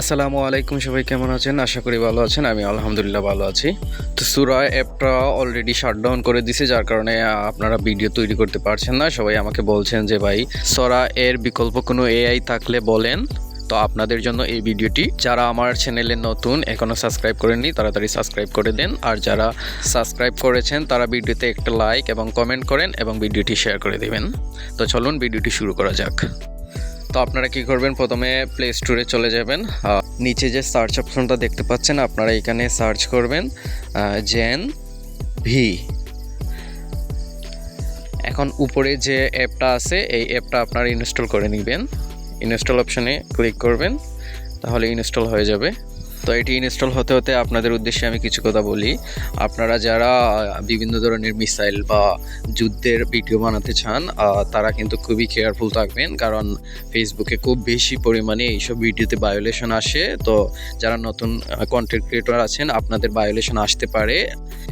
আসসালামু আলাইকুম, সবাই কেমন আছেন? আশা করি ভালো আছেন। আমি আলহামদুলিল্লাহ ভালো আছি। তো সুরা অ্যাপটা অলরেডি শাটডাউন করে দিছে, যার কারণে আপনারা ভিডিও তৈরি করতে পারছেন না। সবাই আমাকে বলছেন যে ভাই সরা এর বিকল্প কোনো এআই থাকলে বলেন। তো আপনাদের জন্য এই ভিডিওটি। যারা আমার চ্যানেলে নতুন, এখনও সাবস্ক্রাইব করেননি, তাড়াতাড়ি সাবস্ক্রাইব করে দেন। আর যারা সাবস্ক্রাইব করেছেন তারা ভিডিওতে একটা লাইক এবং কমেন্ট করেন এবং ভিডিওটি শেয়ার করে দেবেন। তো চলুন ভিডিওটি শুরু করা যাক। তো আপনারা কি করবেন, প্রথমে প্লে স্টোরে চলে যাবেন। নিচে যে সার্চ অপশনটা দেখতে পাচ্ছেন, আপনারা এখানে সার্চ করবেন জেন ভি। এখন উপরে যে অ্যাপটা আছে এই অ্যাপটা আপনারা ইনস্টল করে নেবেন। ইনস্টল অপশনে ক্লিক করবেন, তাহলে ইনস্টল হয়ে যাবে। তো এটি ইনস্টল হতে হতে আপনাদের উদ্দেশ্যে আমি কিছু কথা বলি। আপনারা যারা বিভিন্ন ধরনের মিসাইল বা যুদ্ধের ভিডিও বানাতে চান, তারা কিন্তু খুবই কেয়ারফুল থাকবেন, কারণ ফেসবুকে খুব বেশি পরিমাণে এইসব ভিডিওতে ভায়োলেশন আসে। তো যারা নতুন কন্টেন্ট ক্রিয়েটর আছেন, আপনাদের ভায়োলেশন আসতে পারে।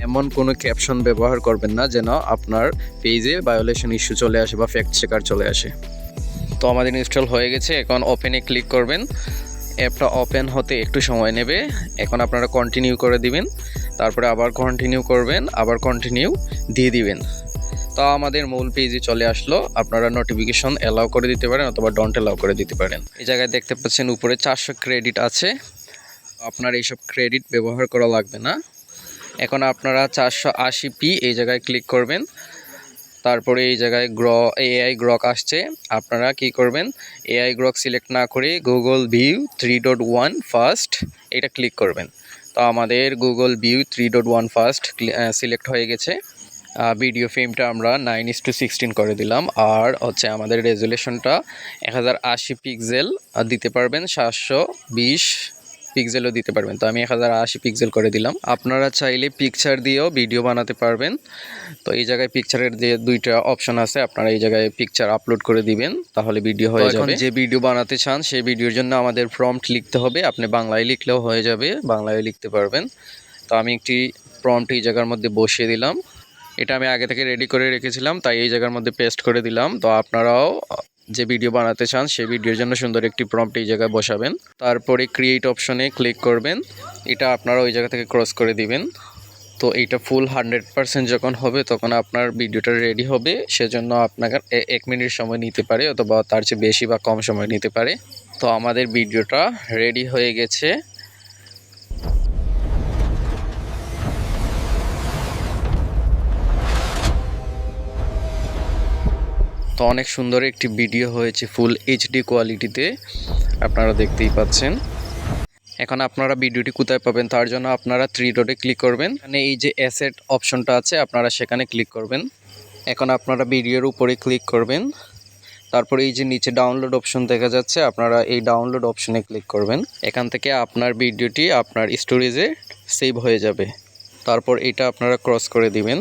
এমন কোনো ক্যাপশন ব্যবহার করবেন না যেন আপনার পেজে ভায়োলেশন ইস্যু চলে আসে বা ফ্যাক্ট চেকার চলে আসে। তো আমাদের ইনস্টল হয়ে গেছে, এখন ওপেনে ক্লিক করবেন। অ্যাপটা ওপেন হতে একটু সময় নেবে। এখন আপনারা কন্টিনিউ করে দিবেন, তারপরে আবার কন্টিনিউ করবেন, আবার কন্টিনিউ দিয়ে দিবেন। তো আমাদের মূল পেজে চলে আসলো। আপনারা নোটিফিকেশন অ্যালাউ করে দিতে পারেন অথবা ডোন্ট অ্যালাউ করে দিতে পারেন। এই জায়গায় দেখতে পাচ্ছেন উপরে 400 ক্রেডিট আছে। আপনার এইসব ক্রেডিট ব্যবহার করা লাগবে না। এখন আপনারা 480p এই জায়গায় ক্লিক করবেন। তারপরে এই জায়গায় এআই গ্রক আসছে। আপনারা কি করবেন, এআই গ্রক সিলেক্ট না করে গুগল ভিউ 3.1 ফার্স্ট এটা ক্লিক করবেন। তো আমাদের গুগল ভিউ 3.1 ফার্স্ট সিলেক্ট হয়ে গেছে। ভিডিও ফ্রেমটা আমরা 9:16 করে দিলাম। আর হচ্ছে আমাদের রেজুলেশনটা 1080 পিক্সেল দিতে পারবেন, 720 পিক্সেলও দিতে পারবেন। তো আমি 1080 পিক্সেল করে দিলাম। আপনারা চাইলে পিকচার দিয়েও ভিডিও বানাতে পারবেন। তো এই জায়গায় পিকচারের যে দুইটা অপশন আছে, আপনারা এই জায়গায় পিকচার আপলোড করে দিবেন, তাহলে ভিডিও হয়ে যাবে। যে ভিডিও বানাতে চান সেই ভিডিওর জন্য আমাদের প্রম্পট লিখতে হবে। আপনি বাংলায় লিখলেও হয়ে যাবে, বাংলায় লিখতে পারবেন। তো আমি একটি প্রম্পট এই জায়গার মধ্যে বসিয়ে দিলাম। এটা আমি আগে থেকে রেডি করে রেখেছিলাম, তাই এই জায়গার মধ্যে পেস্ট করে দিলাম। তো আপনারাও যে ভিডিও বানাতে চান সেই ভিডিওর জন্য সুন্দর একটি প্রম্পট এই জায়গায় বসাবেন। তারপরে ক্রিয়েট অপশনে ক্লিক করবেন। এটা আপনারা ওই জায়গা থেকে ক্রস করে দিবেন। তো এইটা ফুল 100% যখন হবে তখন আপনার ভিডিওটা রেডি হবে। সেজন্য আপনাকে 1 মিনিট সময় নিতে পারে, অথবা তার চেয়ে বেশি বা কম সময় নিতে পারে। তো আমাদের ভিডিওটা রেডি হয়ে গেছে। তো অনেক সুন্দর একটি ভিডিও হয়েছে, ফুল এইচডি কোয়ালিটিতে, আপনারা দেখতেই পাচ্ছেন। এখন আপনারা ভিডিওটি কোথায় পাবেন, তার জন্য আপনারা 3 ডটে ক্লিক করবেন। এখানে এই যে অ্যাসেট অপশনটা আছে, আপনারা সেখানে ক্লিক করবেন। এখন আপনারা ভিডিওর উপরে ক্লিক করবেন। তারপরে এই যে নিচে ডাউনলোড অপশন দেখা যাচ্ছে, আপনারা এই ডাউনলোড অপশনে ক্লিক করবেন। এখান থেকে আপনার ভিডিওটি আপনার স্টোরেজে সেভ হয়ে যাবে। তারপর এটা আপনারা ক্রস করে দিবেন।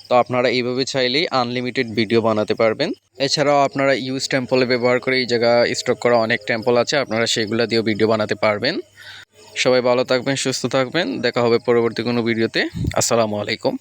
তো আপনারা এইভাবে চাইলেই আনলিমিটেড ভিডিও বানাতে পারবেন। এছাড়াও আপনারা ইউজ টেম্পলে ব্যবহার করে এই জায়গা স্টক করা অনেক টেম্পল আছে, আপনারা সেগুলো দিয়েও ভিডিও বানাতে পারবেন। সবাই ভালো থাকবেন, সুস্থ থাকবেন। দেখা হবে পরবর্তী কোনো ভিডিওতে। আসসালামু আলাইকুম।